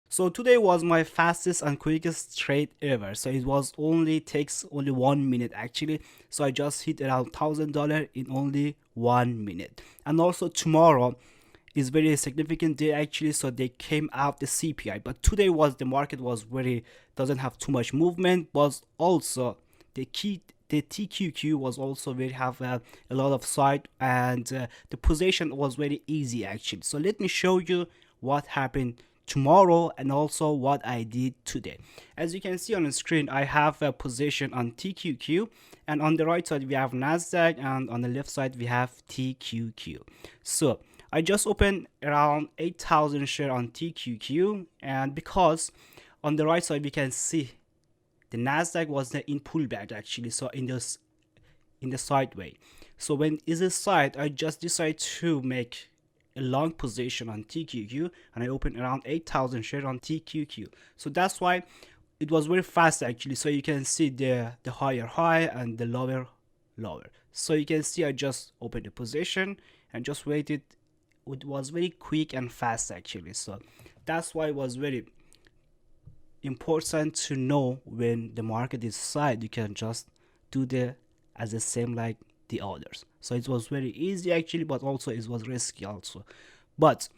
So today was my fastest and quickest trade ever. So it was takes only 1 minute actually. So I just hit around $1,000 in only 1 minute. And also tomorrow is very significant day actually. So they came out the CPI, but today was the market was very doesn't have too much movement. But also the Tqqq was also very have a lot of side, and the position was very easy actually. So let me show you what happened tomorrow and also what I did today. As you can see on the screen, I have a position on Tqqq, and on the right side we have Nasdaq, and on the left side we have Tqqq. So I just opened around 8,000 share on Tqqq, and because on the right side we can see the Nasdaq was in pullback actually, so in the sideway. So when is a side, I just decided to make a long position on Tqqq, and I opened around 8,000 share on Tqqq. So that's why it was very fast actually. So you can see the higher high and the lower. So you can see I just opened the position and just waited. It was very quick and fast actually. So that's why it was very important to know when the market is side, you can just do as the same like the others. So it was very easy actually, but also it was risky also. But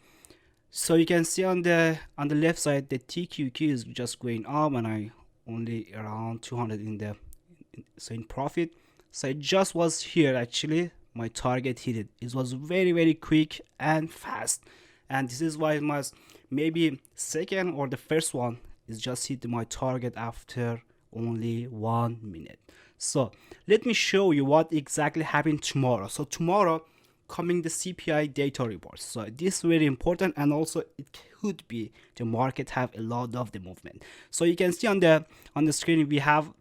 so you can see on the left side the Tqqq is just going up, and I only around 200 in profit. So it just was here actually, my target hit it. It was very quick and fast, and this is why it was maybe second or the first one is just hit my target after only 1 minute. So let me show you what exactly happened tomorrow. So tomorrow coming the CPI data report. So this is very important, and also it could be the market have a lot of the movement. So you can see on the screen we have,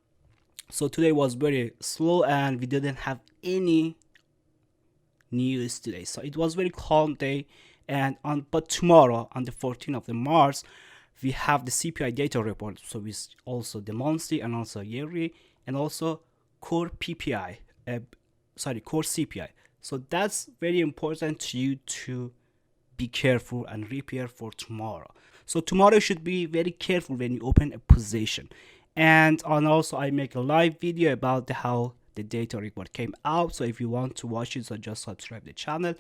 so today was very slow and we didn't have any news today. So it was very calm day, and but tomorrow on the 14th of March we have the CPI data report. So it's also the monthly and also yearly, and also core PPI, core CPI. So that's very important to you to be careful and prepare for tomorrow. So tomorrow you should be very careful when you open a position. And also I make a live video about how the data report came out. So if you want to watch it, so just subscribe the channel.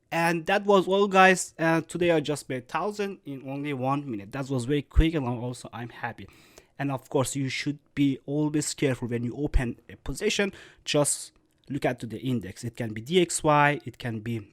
And that was all guys. Today I just made 1,000 in only 1 minute. That was very quick, and also I'm happy. And of course you should be always careful when you open a position. Just look at the index. It can be DXY, it can be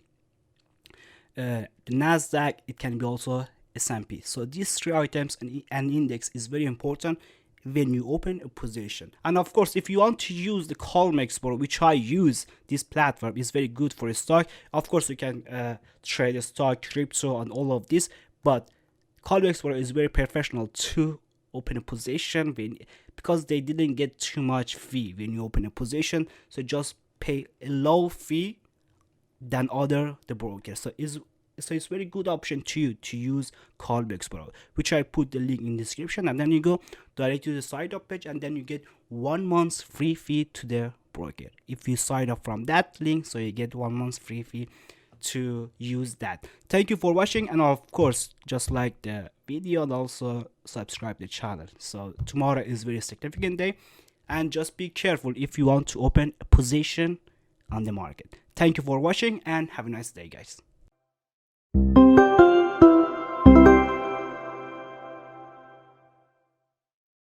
the Nasdaq, it can be also S&P. So these three items and index is very important when you open a position. And of course if you want to use the Colmexpro, which I use, this platform is very good for a stock. Of course you can trade a stock, crypto, and all of this, but Colmexpro is very professional to open a position because they didn't get too much fee when you open a position. So just pay a low fee than the brokers. So it's very good option to you to use Colmexpro, which I put the link in the description, and then you go directly to the sign up page, and then you get 1 month's free fee to the broker if you sign up from that link. So you get 1 month's free fee to use that. Thank you for watching, and of course just like the video and also subscribe the channel. So tomorrow is very significant day, and just be careful if you want to open a position on the market. Thank you for watching, and have a nice day guys.